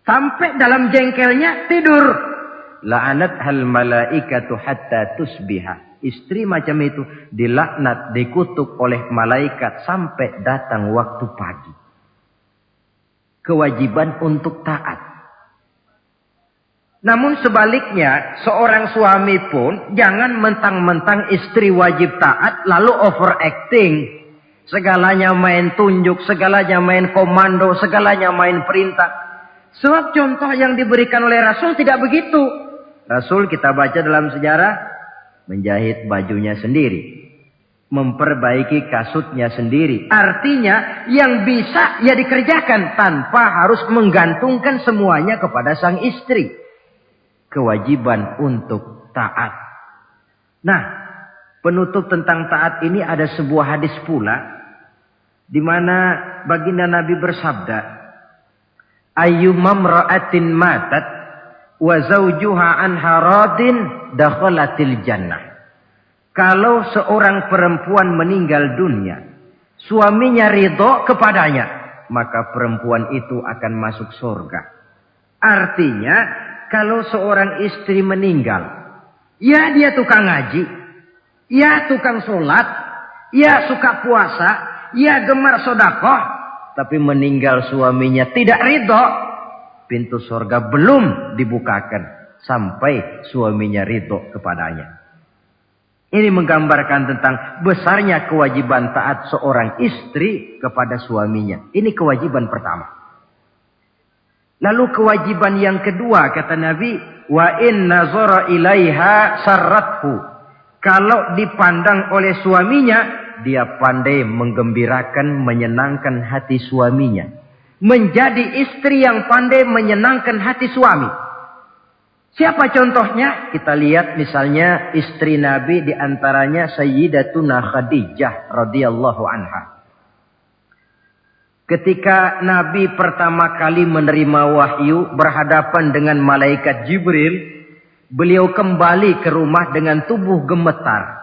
Sampai dalam jengkelnya tidur. La'anat hal malaikatu hatta tusbiha. Istri macam itu dilaknat, dikutuk oleh malaikat sampai datang waktu pagi. Kewajiban untuk taat. Namun sebaliknya, seorang suami pun jangan mentang-mentang istri wajib taat lalu overacting. Segalanya main tunjuk, segalanya main komando, segalanya main perintah. Sebab contoh yang diberikan oleh Rasul tidak begitu. Rasul kita baca dalam sejarah, menjahit bajunya sendiri, memperbaiki kasutnya sendiri. Artinya yang bisa ya dikerjakan tanpa harus menggantungkan semuanya kepada sang istri. kewajiban untuk taat. Nah, penutup tentang taat ini ada sebuah hadis pula di mana baginda Nabi bersabda, ayyumam ra'atin matat wa zawjuha anha radin dakhalatil jannah. Kalau seorang perempuan meninggal dunia, suaminya ridho kepadanya, maka perempuan itu akan masuk surga. Artinya, kalau seorang istri meninggal, ya dia tukang ngaji, ya tukang sholat, ya suka puasa, ya gemar sodakoh, tapi meninggal suaminya tidak ridho, pintu surga belum dibukakan sampai suaminya ridho kepadanya. Ini menggambarkan tentang besarnya kewajiban taat seorang istri kepada suaminya. Ini kewajiban pertama. Lalu kewajiban yang kedua kata Nabi, wa in nazara ilaiha sarrathu. Kalau dipandang oleh suaminya, dia pandai menggembirakan, menyenangkan hati suaminya. Menjadi istri yang pandai menyenangkan hati suami. Siapa contohnya? Kita lihat misalnya istri Nabi diantaranya Sayyidatuna Khadijah radhiyallahu anha. Ketika Nabi pertama kali menerima wahyu berhadapan dengan malaikat Jibril, beliau kembali ke rumah dengan tubuh gemetar.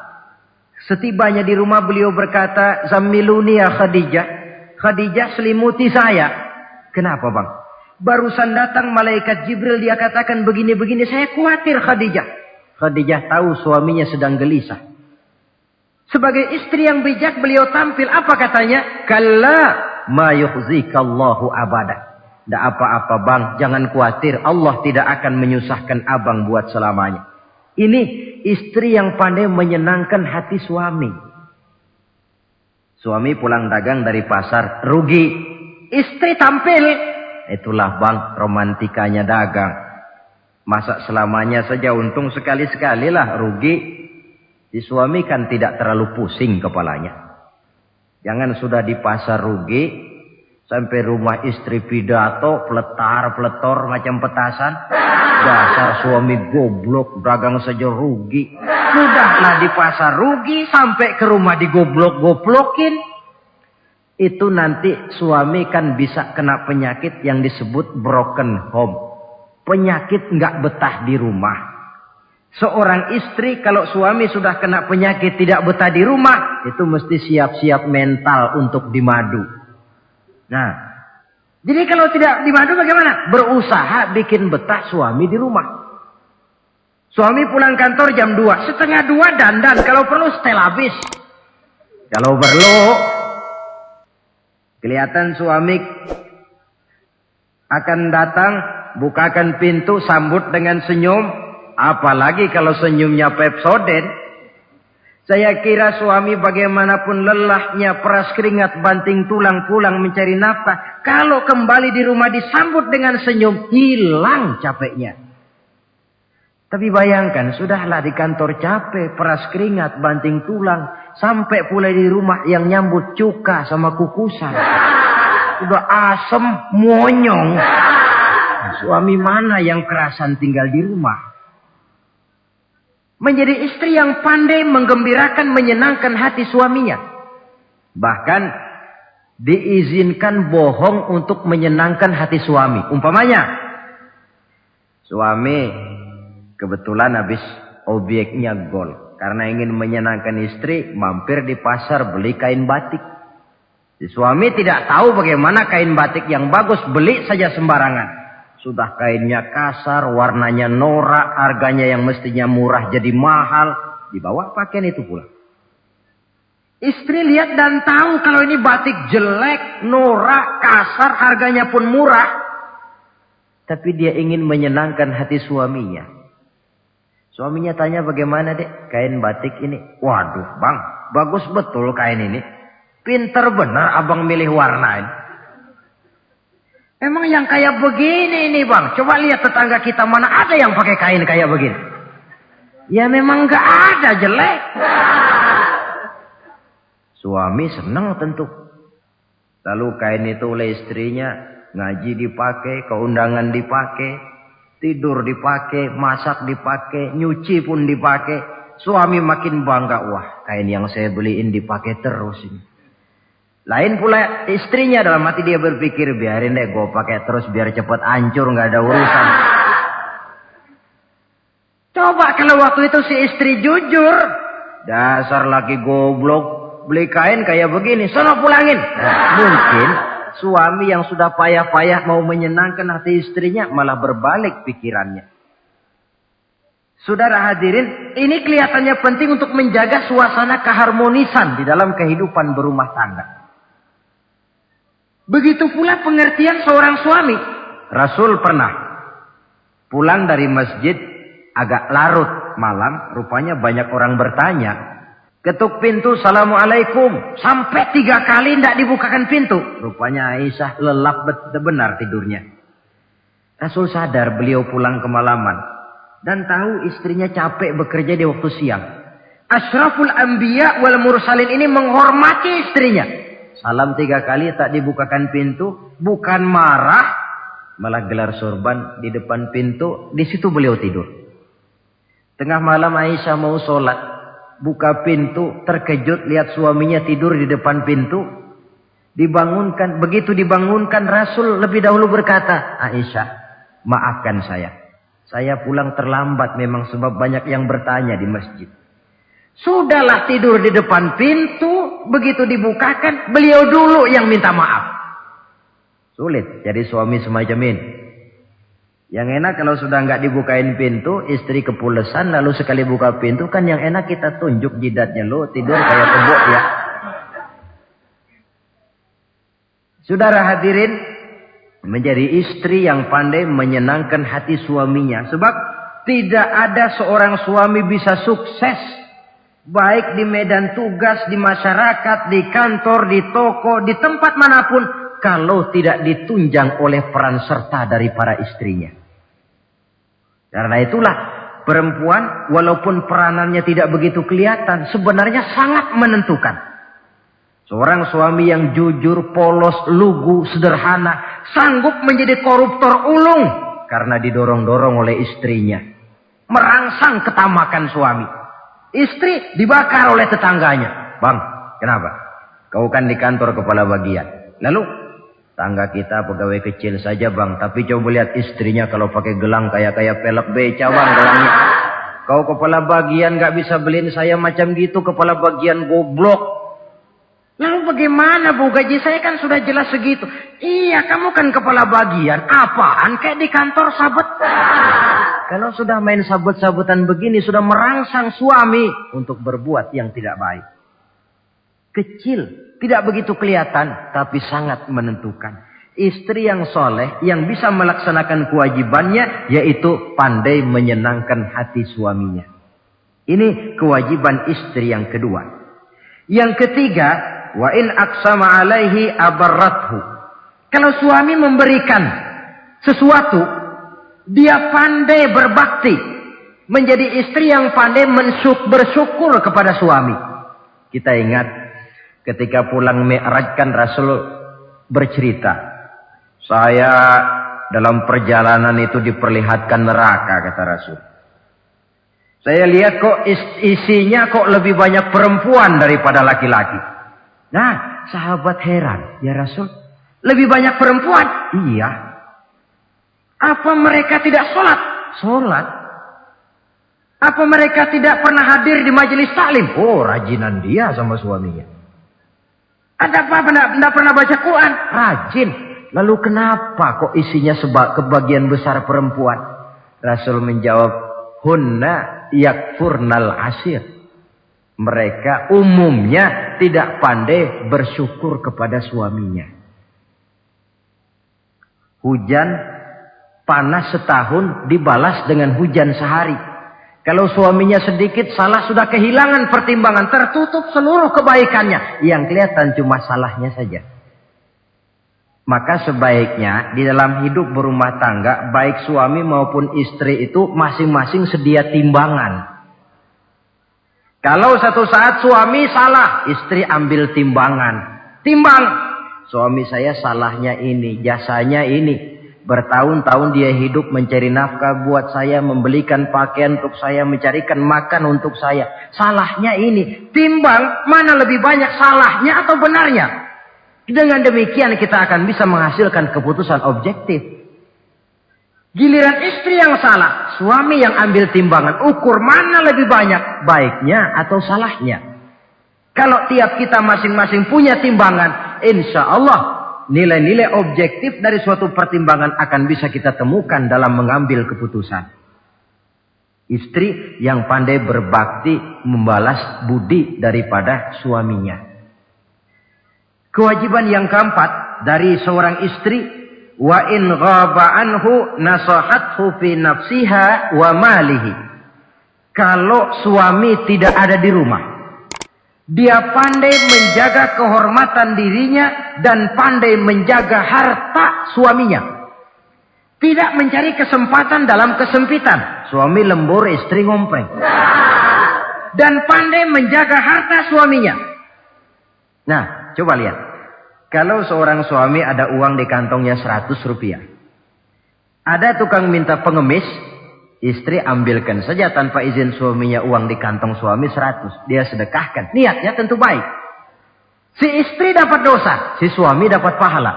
Setibanya di rumah beliau berkata, "Zammiluni ya Khadijah." Khadijah, selimuti saya. Kenapa bang? Barusan datang malaikat Jibril, dia katakan begini-begini, saya khawatir Khadijah. Khadijah tahu suaminya sedang gelisah. Sebagai istri yang bijak beliau tampil, apa katanya? Kalla ma yukhzikallahu abada. Tidak apa-apa bang, jangan khawatir, Allah tidak akan menyusahkan abang buat selamanya. Ini istri yang pandai menyenangkan hati suami. Suami pulang dagang dari pasar, rugi. Istri tampil. Itulah bang, romantikanya dagang. Masa selamanya saja untung sekali-sekali lah, rugi. Si suami kan tidak terlalu pusing kepalanya. Jangan sudah di pasar rugi, sampai rumah istri pidato, peletar-peletor macam petasan. Dasar suami goblok, dagang saja rugi. Sudahlah di pasar rugi, sampai ke rumah digoblok-goblokin. Itu nanti suami kan bisa kena penyakit yang disebut broken home. Penyakit nggak betah di rumah. Seorang istri kalau suami sudah kena penyakit tidak betah di rumah, itu mesti siap-siap mental untuk dimadu. Nah, jadi kalau tidak dimadu bagaimana? Berusaha bikin betah suami di rumah. Suami pulang kantor jam 2, setengah 2 dandan, kalau perlu setel habis. Kalau perlu kelihatan suami akan datang, bukakan pintu, sambut dengan senyum. Apalagi kalau senyumnya Pepsodent. Saya kira suami bagaimanapun lelahnya, peras keringat, banting tulang, pulang mencari nafkah. Kalau kembali di rumah disambut dengan senyum, hilang capeknya. Tapi bayangkan, sudahlah di kantor capek, peras keringat, banting tulang. Sampai pula di rumah yang nyambut cuka sama kukusan. Udah asem, monyong. Suami mana yang kerasan tinggal di rumah? Menjadi istri yang pandai menggembirakan, menyenangkan hati suaminya. Bahkan diizinkan bohong untuk menyenangkan hati suami. Umpamanya, suami kebetulan habis obyeknya gol. Karena ingin menyenangkan istri, mampir di pasar beli kain batik. Si suami tidak tahu bagaimana kain batik yang bagus, beli saja sembarangan. Sudah kainnya kasar, warnanya norak, harganya yang mestinya murah jadi mahal. Dibawa pakaian itu pula. Istri lihat dan tahu kalau ini batik jelek, norak, kasar, harganya pun murah. Tapi dia ingin menyenangkan hati suaminya. Suaminya tanya, bagaimana dek kain batik ini? Waduh bang, bagus betul kain ini. Pinter benar abang milih warna ini. Emang yang kayak begini ini bang, coba lihat tetangga kita mana ada yang pakai kain kayak begini. Ya memang gak ada, jelek. Suami senang tentu. Lalu kain itu oleh istrinya, ngaji dipakai, keundangan dipakai. Tidur dipakai, masak dipakai, nyuci pun dipakai. Suami makin bangga, wah kain yang saya beliin dipakai terus ini. Lain pula istrinya, dalam hati dia berpikir, biarin deh gue pakai terus biar cepet hancur, nggak ada urusan. Coba kalau waktu itu si istri jujur, dasar laki goblok, beli kain kayak begini, sono pulangin. Nah, mungkin suami yang sudah payah-payah mau menyenangkan hati istrinya malah berbalik pikirannya. Saudara hadirin, ini kelihatannya penting untuk menjaga suasana keharmonisan di dalam kehidupan berumah tangga. Begitu pula pengertian seorang suami. Rasul pernah pulang dari masjid agak larut malam, rupanya banyak orang bertanya. Ketuk pintu, Assalamualaikum. Sampai 3 kali tidak dibukakan pintu. Rupanya Aisyah lelap benar tidurnya. Rasul sadar beliau pulang kemalaman. Dan tahu istrinya capek bekerja di waktu siang. Ashraful Anbiya wal Mursalin ini menghormati istrinya. Salam 3 kali tak dibukakan pintu. Bukan marah. Malah gelar sorban di depan pintu. Di situ beliau tidur. Tengah malam Aisyah mau sholat. Buka pintu. Terkejut lihat suaminya tidur di depan pintu. Dibangunkan. Begitu dibangunkan Rasul lebih dahulu berkata, Aisyah, maafkan saya. Saya pulang terlambat memang sebab banyak yang bertanya di masjid. Sudahlah tidur di depan pintu. Begitu dibukakan, beliau dulu yang minta maaf. Sulit jadi suami semacam ini. Yang enak kalau sudah nggak dibukain pintu, istri kepulesan lalu sekali buka pintu, kan yang enak kita tunjuk jidatnya. Lo tidur kayak kebo ya. Saudara hadirin, menjadi istri yang pandai menyenangkan hati suaminya. Sebab tidak ada seorang suami bisa sukses. Baik di medan tugas, di masyarakat, di kantor, di toko, di tempat manapun. Kalau tidak ditunjang oleh peran serta dari para istrinya. Karena itulah perempuan walaupun peranannya tidak begitu kelihatan. Sebenarnya sangat menentukan. Seorang suami yang jujur, polos, lugu, sederhana, sanggup menjadi koruptor ulung karena didorong-dorong oleh istrinya. Merangsang ketamakan suami. Istri dibakar oleh tetangganya. Bang, kenapa? Kau kan di kantor kepala bagian. Lalu, tangga kita pegawai kecil saja bang. Tapi coba lihat istrinya kalau pakai gelang kayak pelek beca bang gelangnya. Kau kepala bagian gak bisa beliin saya macam gitu, kepala bagian goblok. Lalu bagaimana Bu, gaji saya kan sudah jelas segitu. Iya, kamu kan kepala bagian. Apaan kayak di kantor sabet. Kalau sudah main sabet-sabetan begini, sudah merangsang suami untuk berbuat yang tidak baik. Kecil, tidak begitu kelihatan, tapi sangat menentukan. Istri yang soleh, yang bisa melaksanakan kewajibannya, yaitu pandai menyenangkan hati suaminya. Ini kewajiban istri yang kedua. Yang ketiga, wa in aqsama alaihi abarrathu. Kalau suami memberikan sesuatu, dia pandai berbakti. Menjadi istri yang pandai bersyukur kepada suami. Kita ingat ketika pulang Mi'raj kan Rasul bercerita. Saya dalam perjalanan itu diperlihatkan neraka, kata Rasul. Saya lihat kok isinya kok lebih banyak perempuan daripada laki-laki. Nah, sahabat heran, ya Rasul, lebih banyak perempuan? Iya. Apa mereka tidak sholat? Sholat. Apa mereka tidak pernah hadir di majelis taklim? Oh, rajinan dia sama suaminya. Ada apa? Tidak pernah baca Quran? Rajin. Lalu kenapa kok isinya kebagian besar perempuan? Rasul menjawab, hunna yakfurnal ashir. Mereka umumnya tidak pandai bersyukur kepada suaminya. Hujan panas setahun dibalas dengan hujan sehari. Kalau suaminya sedikit salah sudah kehilangan pertimbangan. Tertutup seluruh kebaikannya. Yang kelihatan cuma salahnya saja. Maka sebaiknya di dalam hidup berumah tangga, baik suami maupun istri itu masing-masing sedia timbangan. Kalau satu saat suami salah, istri ambil timbangan. Timbang. Suami saya salahnya ini, jasanya ini. Bertahun-tahun dia hidup mencari nafkah buat saya, membelikan pakaian untuk saya, mencarikan makan untuk saya. Salahnya ini, timbang mana lebih banyak salahnya atau benarnya. Dengan demikian kita akan bisa menghasilkan keputusan objektif. Giliran istri yang salah, suami yang ambil timbangan, ukur mana lebih banyak baiknya atau salahnya. Kalau tiap kita masing-masing punya timbangan, insya Allah nilai-nilai objektif dari suatu pertimbangan akan bisa kita temukan dalam mengambil keputusan. Istri yang pandai berbakti membalas budi daripada suaminya. Kewajiban yang keempat dari seorang istri, wa in ghaba anhu nasahathu fi nafsiha wa malihi. Kalau suami tidak ada di rumah, dia pandai menjaga kehormatan dirinya dan pandai menjaga harta suaminya. Tidak mencari kesempatan dalam kesempitan. Suami lembur, istri ngompreng. Dan pandai menjaga harta suaminya. Nah, coba lihat. Kalau seorang suami ada uang di kantongnya 100 rupiah. Ada tukang minta pengemis. Istri ambilkan saja tanpa izin suaminya uang di kantong suami 100. Dia sedekahkan. Niatnya tentu baik. Si istri dapat dosa. Si suami dapat pahala.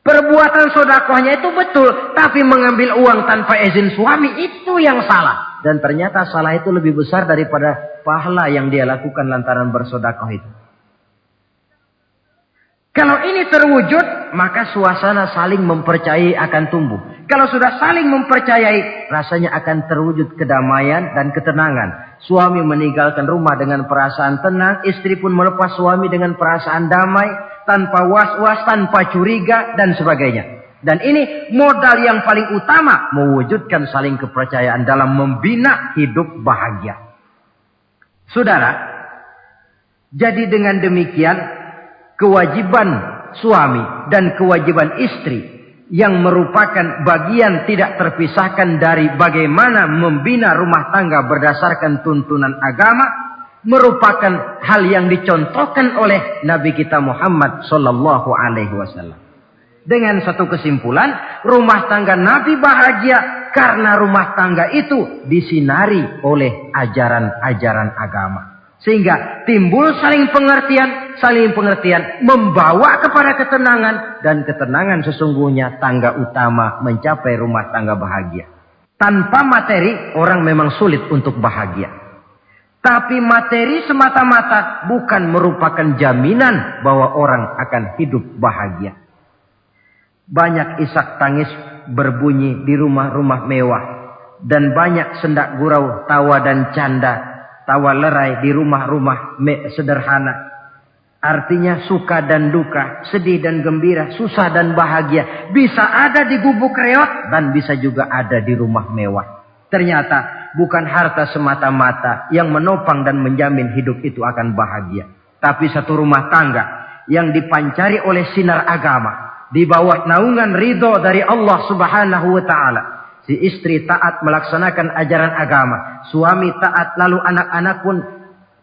Perbuatan sedekahnya itu betul. Tapi mengambil uang tanpa izin suami itu yang salah. Dan ternyata salah itu lebih besar daripada pahala yang dia lakukan lantaran bersedekah itu. Kalau ini terwujud, maka suasana saling mempercayai akan tumbuh. Kalau sudah saling mempercayai, rasanya akan terwujud kedamaian dan ketenangan. Suami meninggalkan rumah dengan perasaan tenang, istri pun melepas suami dengan perasaan damai, tanpa was-was, tanpa curiga, dan sebagainya. Dan ini modal yang paling utama, mewujudkan saling kepercayaan dalam membina hidup bahagia. Saudara, jadi dengan demikian, kewajiban suami dan kewajiban istri yang merupakan bagian tidak terpisahkan dari bagaimana membina rumah tangga berdasarkan tuntunan agama merupakan hal yang dicontohkan oleh Nabi kita Muhammad sallallahu alaihi wasallam. Dengan satu kesimpulan, rumah tangga Nabi bahagia karena rumah tangga itu disinari oleh ajaran-ajaran agama. Sehingga timbul saling pengertian membawa kepada ketenangan. Dan ketenangan sesungguhnya tangga utama mencapai rumah tangga bahagia. Tanpa materi orang memang sulit untuk bahagia. Tapi materi semata-mata bukan merupakan jaminan bahwa orang akan hidup bahagia. Banyak isak tangis berbunyi di rumah-rumah mewah. Dan banyak sendak gurau, tawa dan canda, tawa lerai di rumah-rumah sederhana. Artinya suka dan duka, sedih dan gembira, susah dan bahagia. Bisa ada di gubuk reot dan bisa juga ada di rumah mewah. Ternyata bukan harta semata-mata yang menopang dan menjamin hidup itu akan bahagia. Tapi satu rumah tangga yang dipancari oleh sinar agama. Di bawah naungan ridho dari Allah subhanahu wa ta'ala. Si istri taat melaksanakan ajaran agama. Suami taat, lalu anak-anak pun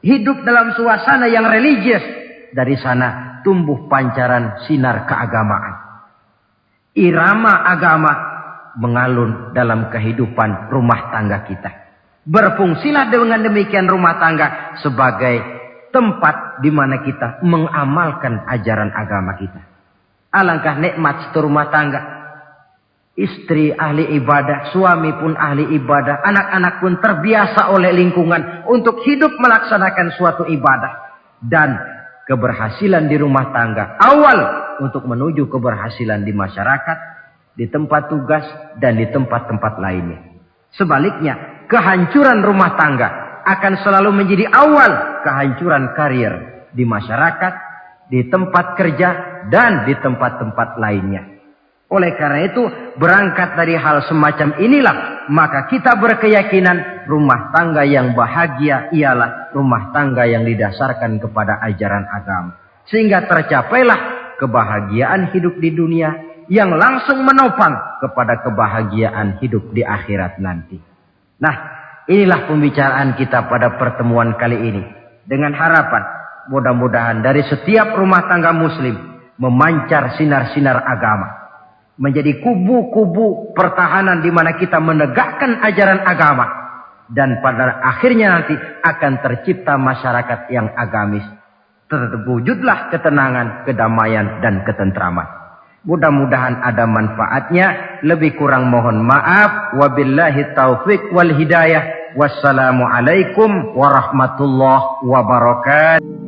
hidup dalam suasana yang religius. Dari sana tumbuh pancaran sinar keagamaan. Irama agama mengalun dalam kehidupan rumah tangga kita. Berfungsilah dengan demikian rumah tangga sebagai tempat di mana kita mengamalkan ajaran agama kita. Alangkah nikmat satu rumah tangga. Istri ahli ibadah, suami pun ahli ibadah, anak-anak pun terbiasa oleh lingkungan untuk hidup melaksanakan suatu ibadah. Dan keberhasilan di rumah tangga awal untuk menuju keberhasilan di masyarakat, di tempat tugas, dan di tempat-tempat lainnya. Sebaliknya, kehancuran rumah tangga akan selalu menjadi awal kehancuran karir di masyarakat, di tempat kerja, dan di tempat-tempat lainnya. Oleh karena itu, berangkat dari hal semacam inilah, maka kita berkeyakinan rumah tangga yang bahagia ialah rumah tangga yang didasarkan kepada ajaran agama. Sehingga tercapailah kebahagiaan hidup di dunia yang langsung menopang kepada kebahagiaan hidup di akhirat nanti. Nah, inilah pembicaraan kita pada pertemuan kali ini. Dengan harapan, mudah-mudahan dari setiap rumah tangga muslim memancar sinar-sinar agama. menjadi kubu-kubu pertahanan di mana kita menegakkan ajaran agama, dan pada akhirnya nanti akan tercipta masyarakat yang agamis. Terwujudlah ketenangan, kedamaian, dan ketentraman. Mudah-mudahan ada manfaatnya. Lebih kurang mohon maaf. Wabillahi taufiq wal hidayah. Wassalamualaikum warahmatullahi wabarakatuh.